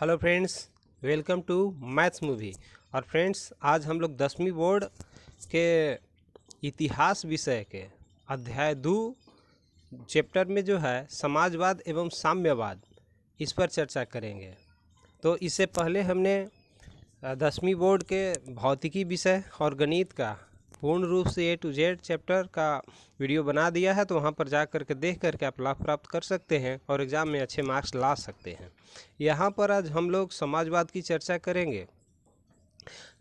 Hello friends, welcome to maths movie. और friends, आज हम लोग 10वीं बोर्ड के इतिहास विषय के अध्याय 2 चैप्टर में जो है समाजवाद एवं साम्यवाद, इस पर चर्चा करेंगे। तो इससे पहले हमने 10वीं बोर्ड के भौतिकी विषय और गणित का पूर्ण रूप से A to Z चैप्टर का वीडियो बना दिया है, तो वहाँ पर जा कर के देख करके आप लाभ प्राप्त कर सकते हैं और एग्ज़ाम में अच्छे मार्क्स ला सकते हैं। यहाँ पर आज हम लोग समाजवाद की चर्चा करेंगे।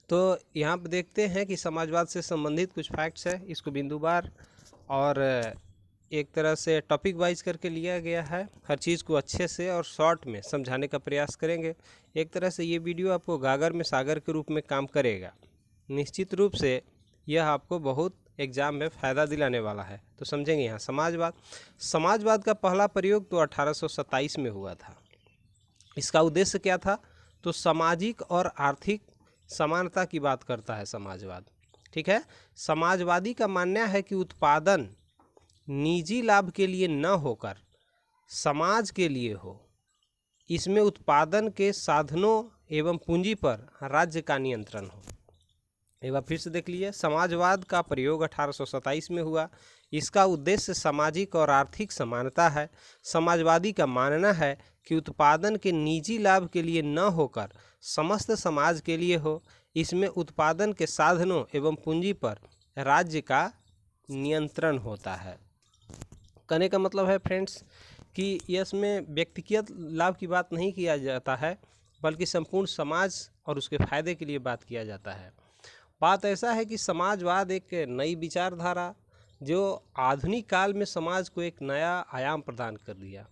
तो यहाँ पर देखते हैं कि समाजवाद से संबंधित कुछ फैक्ट्स है, इसको बिंदुवार और एक तरह से टॉपिक वाइज करके लिया गया है। हर चीज़ को अच्छे से और शॉर्ट में समझाने का प्रयास करेंगे। एक तरह से ये वीडियो आपको गागर में सागर के रूप में काम करेगा। निश्चित रूप से यह आपको बहुत एग्ज़ाम में फ़ायदा दिलाने वाला है। तो समझेंगे यहाँ समाजवाद का पहला प्रयोग तो 1827 में हुआ था। इसका उद्देश्य क्या था? तो सामाजिक और आर्थिक समानता की बात करता है समाजवाद। ठीक है, समाजवादी का मानना है कि उत्पादन निजी लाभ के लिए न होकर समाज के लिए हो। इसमें उत्पादन के साधनों एवं पूंजी पर राज्य का नियंत्रण हो। एक बार फिर से देख लीजिए, समाजवाद का प्रयोग 1827 में हुआ। इसका उद्देश्य सामाजिक और आर्थिक समानता है। समाजवादी का मानना है कि उत्पादन के निजी लाभ के लिए न होकर समस्त समाज के लिए हो। इसमें उत्पादन के साधनों एवं पूंजी पर राज्य का नियंत्रण होता है। कहने का मतलब है फ्रेंड्स कि इसमें व्यक्तिगत लाभ की बात नहीं किया जाता है, बल्कि संपूर्ण समाज और उसके फायदे के लिए बात किया जाता है। बात ऐसा है कि समाजवाद एक नई विचारधारा जो आधुनिक काल में समाज को एक नया आयाम प्रदान कर दिया।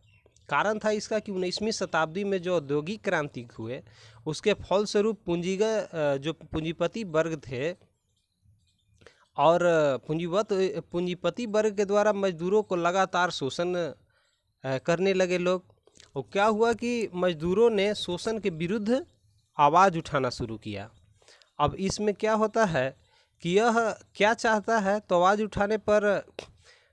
कारण था इसका कि 19वीं शताब्दी में जो औद्योगिक क्रांति हुए, उसके फलस्वरूप जो पूंजीपति वर्ग थे और पूंजीपति वर्ग के द्वारा मजदूरों को लगातार शोषण करने लगे लोग। और क्या हुआ कि मजदूरों ने शोषण के विरुद्ध आवाज़ उठाना शुरू किया। अब इसमें क्या होता है कि यह क्या चाहता है, तो आवाज़ उठाने पर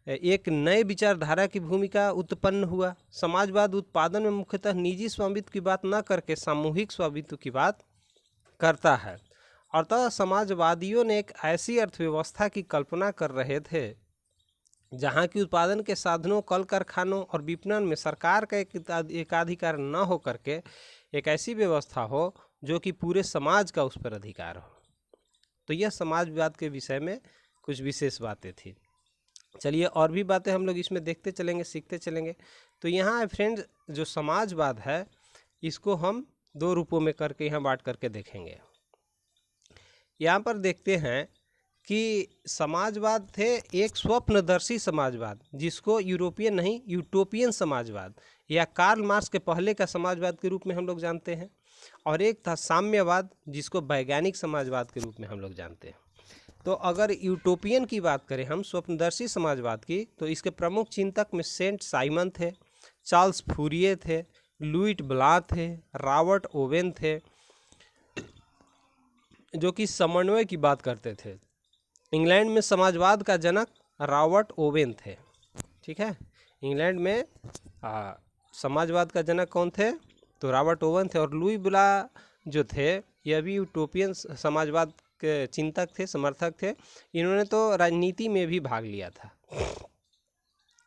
एक नए विचारधारा की भूमिका उत्पन्न हुआ। समाजवाद उत्पादन में मुख्यतः निजी स्वामित्व की बात न करके सामूहिक स्वामित्व की बात करता है। अतः समाजवादियों ने एक ऐसी अर्थव्यवस्था की कल्पना कर रहे थे जहाँ की उत्पादन के साधनों, कल कारखानों और विपणन में सरकार का एकाधिकार न हो करके एक ऐसी व्यवस्था हो जो कि पूरे समाज का उस पर अधिकार हो। तो यह समाजवाद के विषय में कुछ विशेष बातें थी। चलिए और भी बातें हम लोग इसमें देखते चलेंगे, सीखते चलेंगे। तो यहाँ फ्रेंड्स, जो समाजवाद है इसको हम 2 रूपों में करके यहाँ बांट करके देखेंगे। यहाँ पर देखते हैं कि समाजवाद थे एक स्वप्नदर्शी समाजवाद, जिसको यूरोपियन नहीं यूटोपियन समाजवाद या कार्ल मार्क्स के पहले का समाजवाद के रूप में हम लोग जानते हैं। और एक था साम्यवाद, जिसको वैज्ञानिक समाजवाद के रूप में हम लोग जानते हैं। तो अगर यूटोपियन की बात करें हम, स्वप्नदर्शी समाजवाद की, तो इसके प्रमुख चिंतक में सेंट साइमन थे, चार्ल्स फूरिये थे, लुइट ब्ला थे, रॉबर्ट ओवेन थे, जो कि समन्वय की बात करते थे। इंग्लैंड में समाजवाद का जनक रॉबर्ट ओवेन थे। ठीक है, इंग्लैंड में समाजवाद का जनक कौन थे? तो रॉबर्ट ओवेन थे। और लुई ब्ला जो थे, यह भी यूटोपियन समाजवाद के चिंतक थे, समर्थक थे। इन्होंने तो राजनीति में भी भाग लिया था।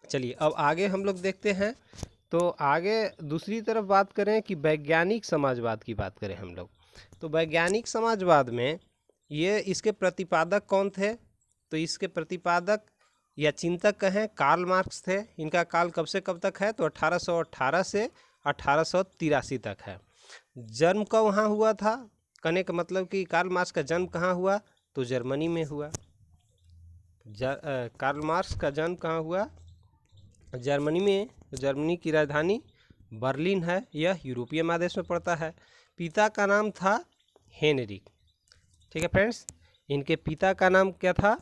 चलिए अब आगे हम लोग देखते हैं। तो आगे दूसरी तरफ बात करें कि वैज्ञानिक समाजवाद की बात करें हम लोग, तो वैज्ञानिक समाजवाद में ये इसके प्रतिपादक कौन थे? तो इसके प्रतिपादक या चिंतक कहें कार्ल मार्क्स थे। इनका काल कब से कब तक है? तो 1818 से 1883 तक है। जन्म कब वहाँ हुआ था? कहने का मतलब कि कार्ल मार्क्स का जन्म कहाँ हुआ? तो जर्मनी में हुआ। कार्ल मार्क्स का जन्म कहाँ हुआ? जर्मनी में। जर्मनी की राजधानी बर्लिन है। यह यूरोपीय महादेश में पड़ता है। पिता का नाम था हेनरिक। ठीक है फ्रेंड्स, इनके पिता का नाम क्या था?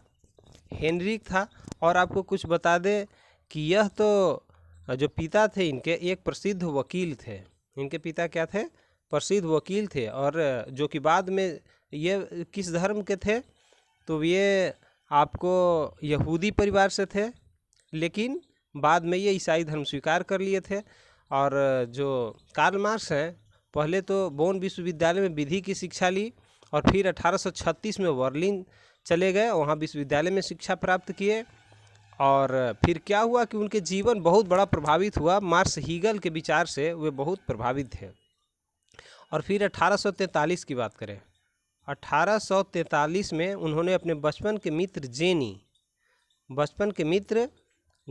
हेनरिक था। और आपको कुछ बता दें कि यह तो जो पिता थे इनके एक प्रसिद्ध वकील थे। इनके पिता क्या थे? प्रसिद्ध वकील थे। और जो कि बाद में ये किस धर्म के थे? तो ये आपको यहूदी परिवार से थे, लेकिन बाद में ये ईसाई धर्म स्वीकार कर लिए थे। और जो कार्ल मार्क्स हैं पहले तो बोन विश्वविद्यालय में विधि की शिक्षा ली और फिर 1836 में बर्लिन चले गए, वहाँ विश्वविद्यालय में शिक्षा प्राप्त किए। और फिर क्या हुआ कि उनके जीवन बहुत बड़ा प्रभावित हुआ, मार्क्स हीगल के विचार से वे बहुत प्रभावित थे। और फिर 1843 की बात करें, 1843 में उन्होंने अपने बचपन के मित्र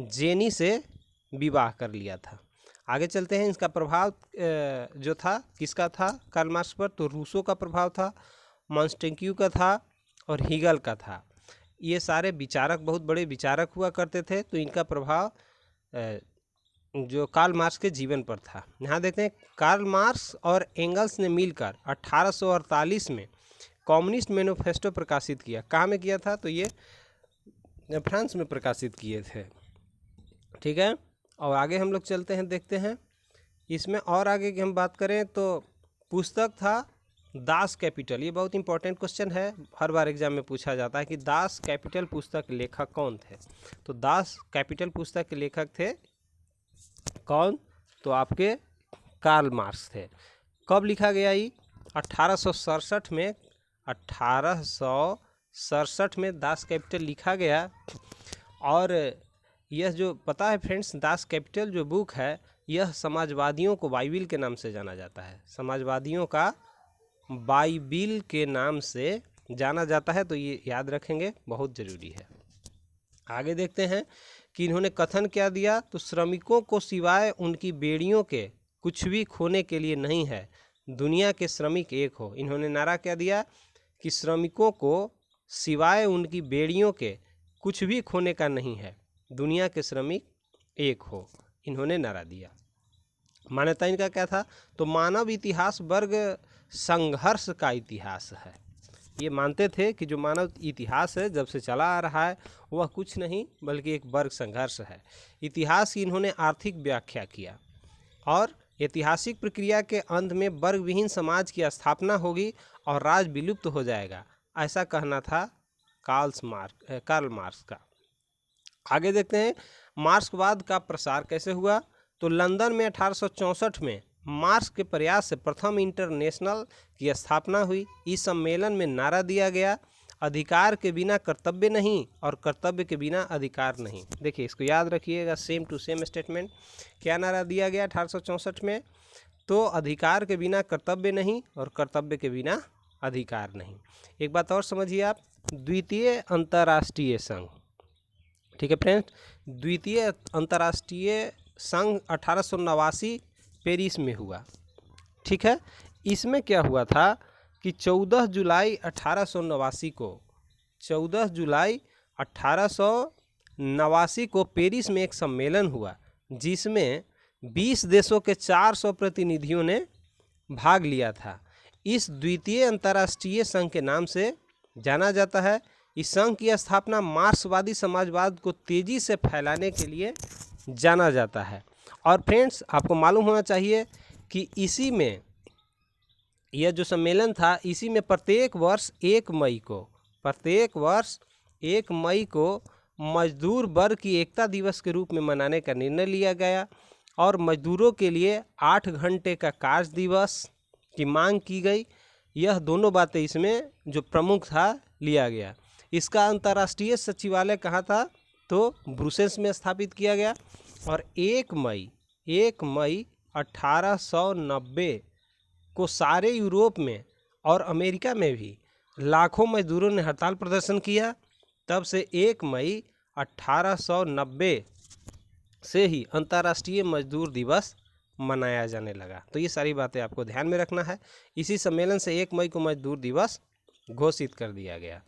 जेनी से विवाह कर लिया था। आगे चलते हैं, इसका प्रभाव जो था किसका था कार्ल मार्क्स पर, तो रूसो का प्रभाव था, मॉन्टेस्क्यू का था और हीगल का था। ये सारे विचारक बहुत बड़े विचारक हुआ करते थे, तो इनका प्रभाव जो कार्ल मार्क्स के जीवन पर था। यहाँ देखते हैं, कार्ल मार्क्स और एंगल्स ने मिलकर 1848 में कम्युनिस्ट मैनिफेस्टो प्रकाशित किया। कहाँ में किया था, तो ये फ्रांस में प्रकाशित किए थे। ठीक है, और आगे हम लोग चलते हैं, देखते हैं इसमें और आगे की हम बात करें तो पुस्तक था दास कैपिटल। ये बहुत इंपॉर्टेंट क्वेश्चन है, हर बार एग्जाम में पूछा जाता है कि दास कैपिटल पुस्तक के लेखक कौन थे। तो दास कैपिटल पुस्तक के लेखक थे कौन, तो आपके कार्ल मार्क्स थे। कब लिखा गया ये, 1867 में, 1867 में दास कैपिटल लिखा गया। और यह जो पता है फ्रेंड्स, दास कैपिटल जो बुक है, यह समाजवादियों को बाइबिल के नाम से जाना जाता है, समाजवादियों का बाइबिल के नाम से जाना जाता है, तो ये याद रखेंगे, बहुत ज़रूरी है। आगे देखते हैं कि इन्होंने कथन क्या दिया, तो श्रमिकों को सिवाय उनकी बेड़ियों के कुछ भी खोने के लिए नहीं है, दुनिया के श्रमिक एक हो। इन्होंने नारा क्या दिया कि श्रमिकों को सिवाय उनकी बेड़ियों के कुछ भी खोने का नहीं है, दुनिया के श्रमिक एक हो, इन्होंने नारा दिया। मान्यता इनका क्या था, तो मानव इतिहास वर्ग संघर्ष का इतिहास है। ये मानते थे कि जो मानव इतिहास है जब से चला आ रहा है वह कुछ नहीं बल्कि एक वर्ग संघर्ष है। इतिहास की इन्होंने आर्थिक व्याख्या किया और ऐतिहासिक प्रक्रिया के अंत में वर्ग विहीन समाज की स्थापना होगी और राज विलुप्त हो जाएगा, ऐसा कहना था कार्ल मार्क्स का। आगे देखते हैं मार्क्सवाद का प्रसार कैसे हुआ, तो लंदन में 1864 में मार्क्स के प्रयास से प्रथम इंटरनेशनल की स्थापना हुई। इस सम्मेलन में नारा दिया गया, अधिकार के बिना कर्तव्य नहीं और कर्तव्य के बिना अधिकार नहीं। देखिए इसको याद रखिएगा, सेम टू सेम स्टेटमेंट। क्या नारा दिया गया 1864 में, तो अधिकार के बिना कर्तव्य नहीं और कर्तव्य के बिना अधिकार नहीं। एक बात और समझिए आप, द्वितीय अंतर्राष्ट्रीय संघ, ठीक है फ्रेंड्स, द्वितीय अंतर्राष्ट्रीय संघ 1889 पेरिस में हुआ। ठीक है, इसमें क्या हुआ था कि 14 जुलाई 1889 को पेरिस में एक सम्मेलन हुआ जिसमें 20 देशों के 400 प्रतिनिधियों ने भाग लिया था। इस द्वितीय अंतर्राष्ट्रीय संघ के नाम से जाना जाता है। इस संघ की स्थापना मार्क्सवादी समाजवाद को तेजी से फैलाने के लिए जाना जाता है। और फ्रेंड्स आपको मालूम होना चाहिए कि इसी में यह जो सम्मेलन था, इसी में प्रत्येक वर्ष 1 मई को मजदूर वर्ग की एकता दिवस के रूप में मनाने का निर्णय लिया गया और मजदूरों के लिए 8 घंटे का कार्य दिवस की मांग की गई। यह दोनों बातें इसमें जो प्रमुख था लिया गया। इसका अंतर्राष्ट्रीय सचिवालय कहाँ था, तो ब्रुसेल्स में स्थापित किया गया। और 1 मई 1890 को सारे यूरोप में और अमेरिका में भी लाखों मजदूरों ने हड़ताल प्रदर्शन किया। तब से 1 मई 1890 से ही अंतर्राष्ट्रीय मजदूर दिवस मनाया जाने लगा। तो ये सारी बातें आपको ध्यान में रखना है। इसी सम्मेलन से 1 मई को मजदूर दिवस घोषित कर दिया गया।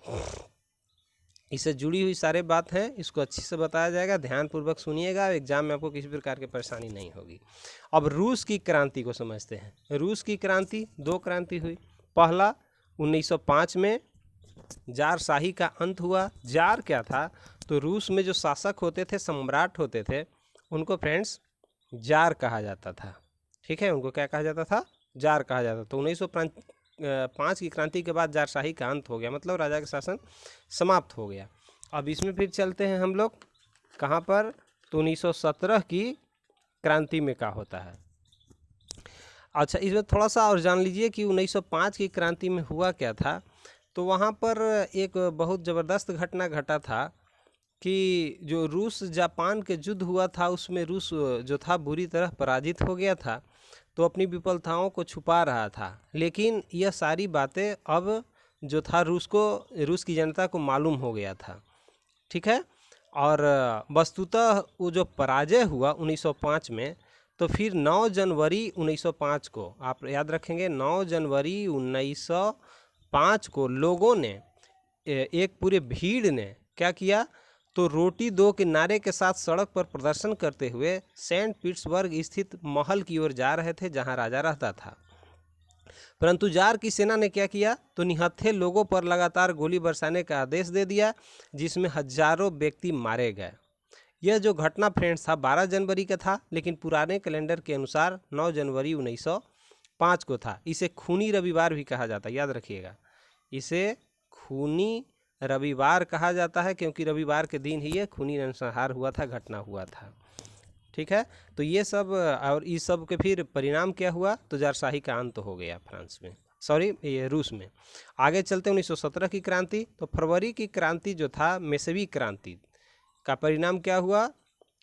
इससे जुड़ी हुई सारे बात हैं, इसको अच्छे से बताया जाएगा, ध्यानपूर्वक सुनिएगा, एग्जाम में आपको किसी प्रकार की परेशानी नहीं होगी। अब रूस की क्रांति को समझते हैं। रूस की क्रांति 2 क्रांति हुई। पहला 1905 में जार-शाही का अंत हुआ। जार क्या था, तो रूस में जो शासक होते थे, सम्राट होते थे, उनको फ्रेंड्स जार कहा जाता था। ठीक है, उनको क्या कहा जाता था, जार कहा जाता था। तो 1905 की क्रांति के बाद जार-शाही का अंत हो गया, मतलब राजा का शासन समाप्त हो गया। अब इसमें फिर चलते हैं हम लोग कहाँ पर, तो 1917 की क्रांति में क्या होता है। अच्छा, इसमें थोड़ा सा और जान लीजिए कि 1905 की क्रांति में हुआ क्या था। तो वहाँ पर एक बहुत ज़बरदस्त घटना घटा था कि जो रूस जापान के युद्ध हुआ था उसमें रूस जो था बुरी तरह पराजित हो गया था, तो अपनी विफलताओं को छुपा रहा था। लेकिन यह सारी बातें अब जो था रूस की जनता को मालूम हो गया था, ठीक है। और वस्तुतः वो जो पराजय हुआ 1905 में, तो फिर 9 जनवरी 1905 को आप याद रखेंगे, 9 जनवरी 1905 को लोगों ने एक पूरे भीड़ ने क्या किया, तो रोटी दो के नारे के साथ सड़क पर प्रदर्शन करते हुए सेंट पीटर्सबर्ग स्थित महल की ओर जा रहे थे जहां राजा रहता था। परंतु जार की सेना ने क्या किया, तो निहत्थे लोगों पर लगातार गोली बरसाने का आदेश दे दिया, जिसमें हजारों व्यक्ति मारे गए। यह जो घटना फ्रेंड्स था 12 जनवरी का था, लेकिन पुराने कैलेंडर के अनुसार 9 जनवरी 1905 को था। इसे खूनी रविवार भी कहा जाता है, याद रखिएगा, इसे खूनी रविवार कहा जाता है क्योंकि रविवार के दिन ही ये खूनी नरसंहार हुआ था, घटना हुआ था, ठीक है। तो ये सब और इस सब के फिर परिणाम क्या हुआ, तो जारशाही का अंत हो गया फ्रांस में, सॉरी ये रूस में। आगे चलते 1917 की क्रांति। तो फरवरी की क्रांति जो था मेसवी क्रांति का परिणाम क्या हुआ,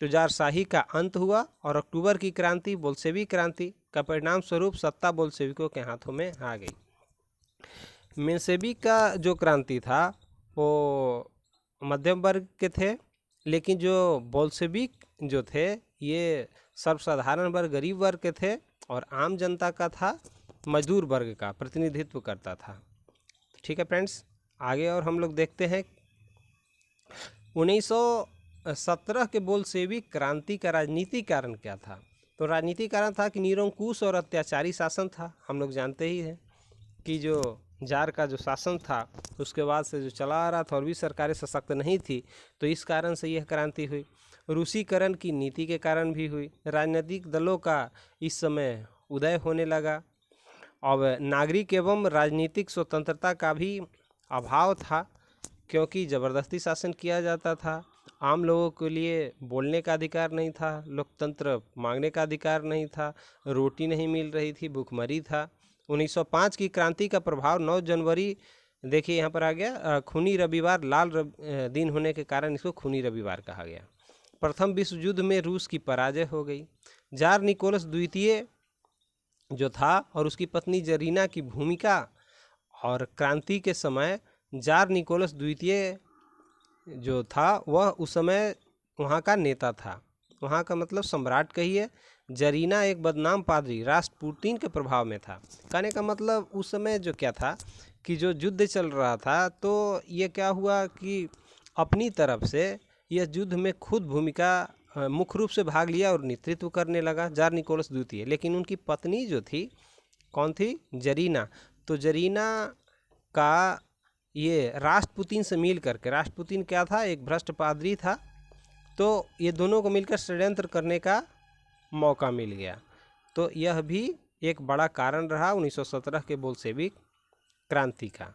तो जारशाही का अंत हुआ। और अक्टूबर की क्रांति बोल्शेविक क्रांति का परिणाम स्वरूप सत्ता बोल्शेविकों के हाथों में आ गई। मेसवी का जो क्रांति था वो मध्यम वर्ग के थे, लेकिन जो बोल्शेविक जो थे ये सर्वसाधारण वर्ग, गरीब वर्ग के थे, और आम जनता का था, मजदूर वर्ग का प्रतिनिधित्व करता था, ठीक है फ्रेंड्स। आगे और हम लोग देखते हैं 1917 के बोल्शेविक क्रांति का राजनीतिक कारण क्या था। तो राजनीतिक कारण था कि निरंकुश और अत्याचारी शासन था। हम लोग जानते ही हैं कि जो जार का जो शासन था उसके बाद से जो चला आ रहा था और भी सरकारें सशक्त नहीं थी, तो इस कारण से यह क्रांति हुई। रूसीकरण की नीति के कारण भी हुई। राजनीतिक दलों का इस समय उदय होने लगा। अब नागरिक एवं राजनीतिक स्वतंत्रता का भी अभाव था, क्योंकि ज़बरदस्ती शासन किया जाता था। आम लोगों के लिए बोलने का अधिकार नहीं था, लोकतंत्र मांगने का अधिकार नहीं था, रोटी नहीं मिल रही थी, भूखमरी था। 1905 की क्रांति का प्रभाव 9 जनवरी, देखिए यहाँ पर आ गया, खूनी रविवार, दिन होने के कारण इसको खूनी रविवार कहा गया। प्रथम विश्व युद्ध में रूस की पराजय हो गई। जार निकोलस द्वितीय जो था और उसकी पत्नी जरीना की भूमिका, और क्रांति के समय जार निकोलस द्वितीय जो था वह उस समय वहाँ का नेता था, वहाँ का मतलब सम्राट कहिए। जरीना एक बदनाम पादरी रास्पुतिन के प्रभाव में था। कहने का मतलब उस समय जो क्या था कि जो युद्ध चल रहा था, तो ये क्या हुआ कि अपनी तरफ से यह युद्ध में खुद भूमिका मुख्य रूप से भाग लिया और नेतृत्व करने लगा जार निकोलस द्वितीय। लेकिन उनकी पत्नी जो थी, कौन थी, जरीना, तो जरीना का ये रास्पुतिन से मिल करके, रास्पुतिन क्या था, एक भ्रष्ट पादरी था, तो ये दोनों को मिलकर षड्यंत्र करने का मौका मिल गया। तो यह भी एक बड़ा कारण रहा 1917 के बोल्शेविक क्रांति का।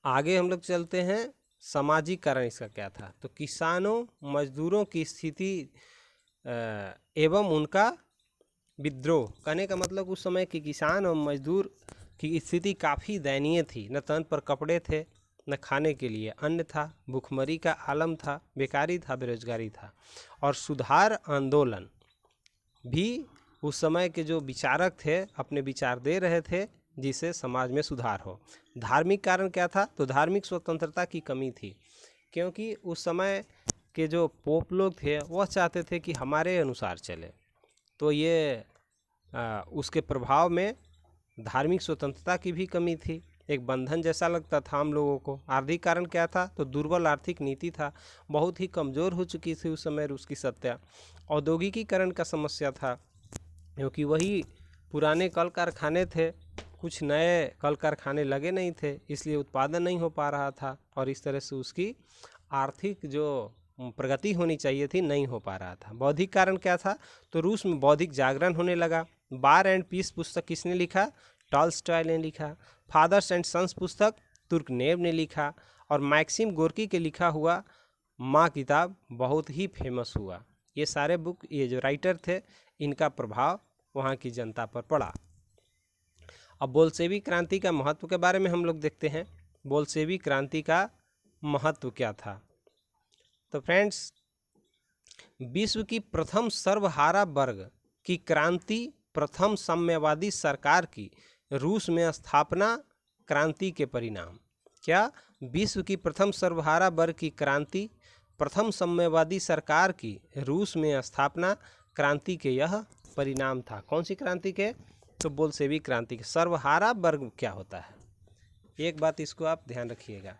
आगे हम लोग चलते हैं, सामाजिक कारण इसका क्या था। तो किसानों मजदूरों की स्थिति एवं उनका विद्रोह। कहने का मतलब उस समय के किसान और मजदूर की स्थिति काफ़ी दयनीय थी। न तन पर कपड़े थे, न खाने के लिए अन्न था, भूखमरी का आलम था, बेकारी था, बेरोजगारी था। और सुधार आंदोलन भी उस समय के जो विचारक थे अपने विचार दे रहे थे जिससे समाज में सुधार हो। धार्मिक कारण क्या था, तो धार्मिक स्वतंत्रता की कमी थी, क्योंकि उस समय के जो पोप लोग थे वह चाहते थे कि हमारे अनुसार चले, तो ये उसके प्रभाव में धार्मिक स्वतंत्रता की भी कमी थी। एक बंधन जैसा लगता था हम लोगों को। आर्थिक कारण क्या था, तो दुर्बल आर्थिक नीति था, बहुत ही कमज़ोर हो चुकी थी उस समय रूस की सत्ता। औद्योगिकीकरण का समस्या था, क्योंकि वही पुराने कल कारखाने थे, कुछ नए कल कारखाने लगे नहीं थे, इसलिए उत्पादन नहीं हो पा रहा था, और इस तरह से उसकी आर्थिक जो प्रगति होनी चाहिए थी नहीं हो पा रहा था। बौद्धिक कारण क्या था, तो रूस में बौद्धिक जागरण होने लगा। वार एंड पीस पुस्तक किसने लिखा, टॉल्स्टॉय ने लिखा। फादर्स एंड सन्स पुस्तक तुर्गनेव ने लिखा। और मैक्सिम गोर्की के लिखा हुआ माँ किताब बहुत ही फेमस हुआ। ये सारे बुक, ये जो राइटर थे, इनका प्रभाव वहाँ की जनता पर पड़ा। अब बोल्शेविक क्रांति का महत्व के बारे में हम लोग देखते हैं। बोल्शेविक क्रांति का महत्व क्या था? तो फ्रेंड्स, विश्व की प्रथम सर्वहारा वर्ग की क्रांति, प्रथम साम्यवादी सरकार की रूस में स्थापना क्रांति के परिणाम। क्या? विश्व की प्रथम सर्वहारा वर्ग की क्रांति, प्रथम साम्यवादी सरकार की रूस में स्थापना क्रांति के यह परिणाम था। कौन सी क्रांति के? तो बोल्शेविक क्रांति के। सर्वहारा वर्ग क्या होता है? एक बात इसको आप ध्यान रखिएगा।